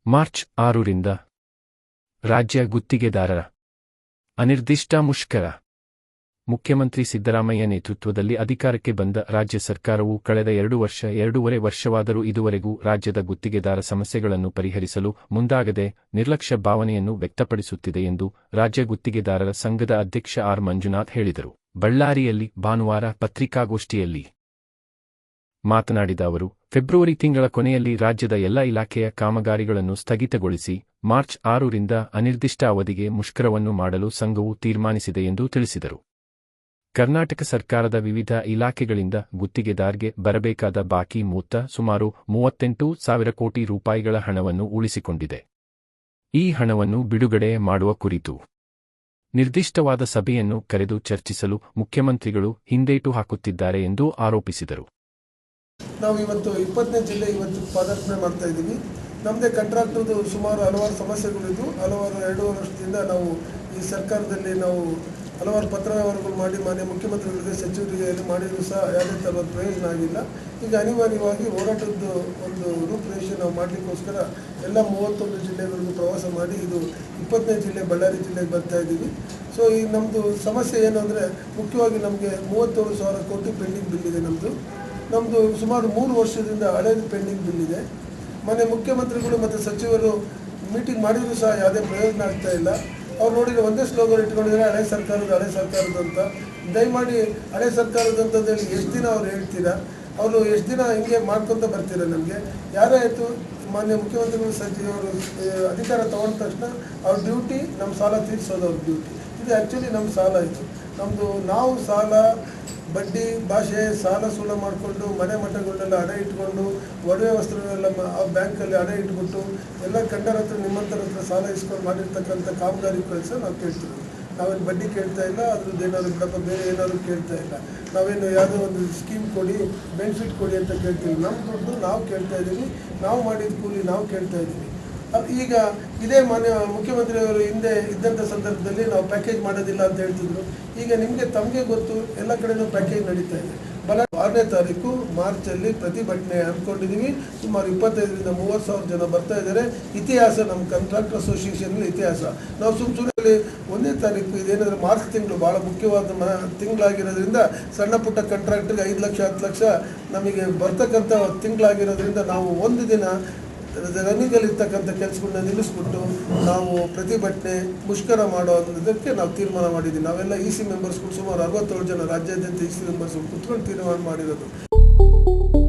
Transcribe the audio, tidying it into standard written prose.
March 6ರಿಂದ ರಾಜ್ಯ ಗುತ್ತಿಗೆದಾರರ ಅನಿರ್ದಿಷ್ಟ ಮುಷ್ಕರ. ಮುಖ್ಯಮಂತ್ರಿ ಸಿದ್ದರಾಮಯ್ಯ ನೇತೃತ್ವದಲ್ಲಿ ಅಧಿಕಾರಕ್ಕೆ ಬಂದ ರಾಜ್ಯ ಸರ್ಕಾರವು ಕಳೆದ 2.5 ವರ್ಷವಾದರೂ ಇದುವರೆಗೂ ರಾಜ್ಯದ ಗುತ್ತಿಗೆದಾರ ಸಮಸ್ಯೆಗಳನ್ನು ಪರಿಹರಿಸಲು ಮುಂದಾಗದೆ ನಿರ್ಲಕ್ಷ್ಯ ಭಾವನೆಯನ್ನು ವ್ಯಕ್ತಪಡಿಸುತ್ತಿದೆ ಎಂದು ರಾಜ್ಯ ಗುತ್ತಿಗೆದಾರರ ಸಂಘದ ಅಧ್ಯಕ್ಷ ಆರ್. ಮಂಜುನಾಥ್ ಹೇಳಿದರು. ಬಳ್ಳಾರಿಯಲ್ಲಿ ಭಾನುವಾರ ಪತ್ರಿಕಾಗೋಷ್ಠಿಯಲ್ಲಿ ಮಾತನಾಡಿದ ಅವರು, ಫೆಬ್ರವರಿ ತಿಂಗಳ ಕೊನೆಯಲ್ಲಿ ರಾಜ್ಯದ ಎಲ್ಲ ಇಲಾಖೆಯ ಕಾಮಗಾರಿಗಳನ್ನು ಸ್ಥಗಿತಗೊಳಿಸಿ ಮಾರ್ಚ್ 6ರಿಂದ ಅನಿರ್ದಿಷ್ಟ ಅವಧಿಗೆ ಮುಷ್ಕರವನ್ನು ಮಾಡಲು ಸಂಘವು ತೀರ್ಮಾನಿಸಿದೆ ಎಂದು ತಿಳಿಸಿದರು. ಕರ್ನಾಟಕ ಸರ್ಕಾರದ ವಿವಿಧ ಇಲಾಖೆಗಳಿಂದ ಗುತ್ತಿಗೆದಾರ್ಗೆ ಬರಬೇಕಾದ ಬಾಕಿ ಮೊತ್ತ ಸುಮಾರು 38,000 ಕೋಟಿ ರೂಪಾಯಿಗಳ ಹಣವನ್ನು ಉಳಿಸಿಕೊಂಡಿದೆ. ಈ ಹಣವನ್ನು ಬಿಡುಗಡೆ ಮಾಡುವ ಕುರಿತು ನಿರ್ದಿಷ್ಟವಾದ ಸಭೆಯನ್ನು ಕರೆದು ಚರ್ಚಿಸಲು ಮುಖ್ಯಮಂತ್ರಿಗಳು ಹಿಂದೇಟು ಹಾಕುತ್ತಿದ್ದಾರೆ ಎಂದು ಆರೋಪಿಸಿದರು. ನಾವು ಇವತ್ತು 20ನೇ ಜಿಲ್ಲೆ ಪಾದಾರ್ಪಣೆ ಮಾಡ್ತಾ ಇದ್ದೀವಿ. ನಮ್ಮದೇ ಕಾಂಟ್ರಾಕ್ಟರ್ದು ಸುಮಾರು ಹಲವಾರು ಸಮಸ್ಯೆಗಳಿದ್ದು ಹಲವಾರು 2.5 ವರ್ಷದಿಂದ ನಾವು ಈ ಸರ್ಕಾರದಲ್ಲಿ ನಾವು ಹಲವಾರು ಪತ್ರವ್ಯವಹಾರಗಳು ಮಾಡಿ ಮಾನ್ಯ ಮುಖ್ಯಮಂತ್ರಿಗಳಿಗೆ ಸಚಿವರಿಗೆ ಮಾಡಿದರೂ ಸಹ ಯಾವುದೇ ಥರದ ಪ್ರಯೋಜನ ಆಗಿಲ್ಲ. ಈಗ ಅನಿವಾರ್ಯವಾಗಿ ಹೋರಾಟದ ಒಂದು ರೂಪುರೇಷೆ ನಾವು ಮಾಡಲಿಕ್ಕೋಸ್ಕರ ಎಲ್ಲ 31 ಜಿಲ್ಲೆಗಳಿಗೂ ಪ್ರವಾಸ ಮಾಡಿ ಇದು 20ನೇ ಜಿಲ್ಲೆ ಬಳ್ಳಾರಿ ಜಿಲ್ಲೆಗೆ ಬರ್ತಾ ಇದ್ದೀವಿ. ಸೊ ಈ ನಮ್ಮದು ಸಮಸ್ಯೆ ಏನು ಅಂದರೆ ಮುಖ್ಯವಾಗಿ ನಮಗೆ 37,000 ಕೋಟಿ ಪೆಂಡಿಂಗ್ ಬಿಲ್ ಇದೆ. ನಮ್ಮದು ಸುಮಾರು 3 ವರ್ಷದಿಂದ ಹಳೇದು ಪೆಂಡಿಂಗ್ ಬಿಲ್ ಇದೆ. ಮೊನ್ನೆ ಮುಖ್ಯಮಂತ್ರಿಗಳು ಮತ್ತು ಸಚಿವರು ಮೀಟಿಂಗ್ ಮಾಡಿದರೂ ಸಹ ಯಾವುದೇ ಪ್ರಯೋಜನ ಆಗ್ತಾ ಇಲ್ಲ. ಅವ್ರು ನೋಡಿದರೆ ಒಂದೇ ಸ್ಲೋಗನ್ ಇಟ್ಕೊಂಡಿದ್ದಾರೆ, ಹಳೆ ಸರ್ಕಾರದ ಅಂತ. ದಯಮಾಡಿ ಹಳೆ ಸರ್ಕಾರದಂತಂದೇಳಿ ಎಷ್ಟು ದಿನ ಅವ್ರು ಹೇಳ್ತೀರಾ? ಅವರು ಎಷ್ಟು ದಿನ ಹಿಂಗೆ ಮಾಡ್ಕೊತ ಬರ್ತೀರಾ? ನಮಗೆ ಯಾರೇ ಆಯಿತು ಮಾನ್ಯ ಮುಖ್ಯಮಂತ್ರಿಗಳು ಸಚಿವರು ಅಧಿಕಾರ ತಗೊಂಡ ತಕ್ಷಣ ಅವ್ರ ಡ್ಯೂಟಿ ನಮ್ಮ ಸಾಲ ತೀರಿಸೋದು ಅವ್ರ ಡ್ಯೂಟಿ. ಇದು ಆ್ಯಕ್ಚುಲಿ ನಮ್ಮ ಸಾಲ ಇದು. ನಮ್ಮದು ನಾವು ಸಾಲ ಬಡ್ಡಿ ಭಾಷೆ ಸಾಲ ಸೂಲ ಮಾಡಿಕೊಂಡು ಮನೆ ಮಠಗಳನ್ನೆಲ್ಲ ಅಡ ಇಟ್ಕೊಂಡು ಒಡವೆ ವಸ್ತ್ರಗಳೆಲ್ಲ ಆ ಬ್ಯಾಂಕಲ್ಲಿ ಅಡ ಇಟ್ಬಿಟ್ಟು ಎಲ್ಲ ಕಂಡರ ಹತ್ರ ನಿಮ್ಮಂಥರ ಹತ್ರ ಸಾಲ ಇಸ್ಕೊಂಡು ಮಾಡಿರ್ತಕ್ಕಂಥ ಕಾಮಗಾರಿ ಕೆಲಸ ನಾವು ಕೇಳ್ತೀವಿ. ನಾವೇನು ಬಡ್ಡಿ ಕೇಳ್ತಾ ಇಲ್ಲ, ಅದ್ರದ್ದು ಏನಾದ್ರು ಬಿಡಪ್ಪ ಬೇರೆ ಏನಾದ್ರು ಕೇಳ್ತಾ ಇಲ್ಲ. ನಾವೇನು ಯಾವುದೋ ಒಂದು ಸ್ಕೀಮ್ ಕೊಡಿ, ಬೆನಿಫಿಟ್ ಕೊಡಿ ಅಂತ ಕೇಳ್ತೀವಿ. ನಮ್ಮ ದುಡ್ಡು ನಾವು ಕೇಳ್ತಾ ಇದ್ದೀವಿ, ನಾವು ಮಾಡಿದ ಕೂಲಿ ನಾವು ಕೇಳ್ತಾ ಇದ್ದೀವಿ. ಈಗ ಇದೇ ಮಾನ್ಯ ಮುಖ್ಯಮಂತ್ರಿಯವರು ಹಿಂದೆ ಇದ್ದಂಥ ಸಂದರ್ಭದಲ್ಲಿ ನಾವು ಪ್ಯಾಕೇಜ್ ಮಾಡೋದಿಲ್ಲ ಅಂತ ಹೇಳ್ತಿದ್ರು. ಈಗ ತಮಗೆ ಗೊತ್ತು, ಎಲ್ಲ ಕಡೆಯೂ ಪ್ಯಾಕೇಜ್ ನಡೀತಾ ಇದೆ. 6ನೇ ತಾರೀಕು ಮಾರ್ಚಲ್ಲಿ ಪ್ರತಿಭಟನೆ ಅಂದ್ಕೊಂಡಿದ್ದೀವಿ. ಸುಮಾರು 25ರಿಂದ 30,000 ಜನ ಬರ್ತಾ ಇದ್ದಾರೆ. ಇತಿಹಾಸ ನಮ್ಮ ಕಾಂಟ್ರಾಕ್ಟರ್ ಅಸೋಸಿಯೇಷನ್ನಲ್ಲಿ ಇತಿಹಾಸ. ನಾವು ಸುಮ್ಮನೆ 1ನೇ ತಾರೀಕು ಇದೇನಾದರೂ ಮಾರ್ಚ್ ತಿಂಗಳು ಭಾಳ ಮುಖ್ಯವಾದ ತಿಂಗಳಾಗಿರೋದ್ರಿಂದ ಸಣ್ಣ ಪುಟ್ಟ ಕಾಂಟ್ರಾಕ್ಟ್ರಿಗೆ 5 ಲಕ್ಷ 10 ಲಕ್ಷ ನಮಗೆ ಬರ್ತಕ್ಕಂಥ ತಿಂಗಳಾಗಿರೋದ್ರಿಂದ ನಾವು ಒಂದು ದಿನ ರನ್ನಿಂಗಲ್ಲಿರ್ತಕ್ಕಂಥ ಕೆಲಸಗಳನ್ನ ನಿಲ್ಲಿಸ್ಬಿಟ್ಟು ನಾವು ಪ್ರತಿಭಟನೆ ಮುಷ್ಕರ ಮಾಡೋದಕ್ಕೆ ನಾವು ತೀರ್ಮಾನ ಮಾಡಿದ್ದೀವಿ. ನಾವೆಲ್ಲ EC ಮೆಂಬರ್ಸ್ಗಳು ಸುಮಾರು 67 ಜನ ರಾಜ್ಯಾದ್ಯಂತ EC ಮೆಂಬರ್ಸ್ಗಳು ಕೂತ್ಕೊಂಡು ತೀರ್ಮಾನ ಮಾಡಿರೋದು.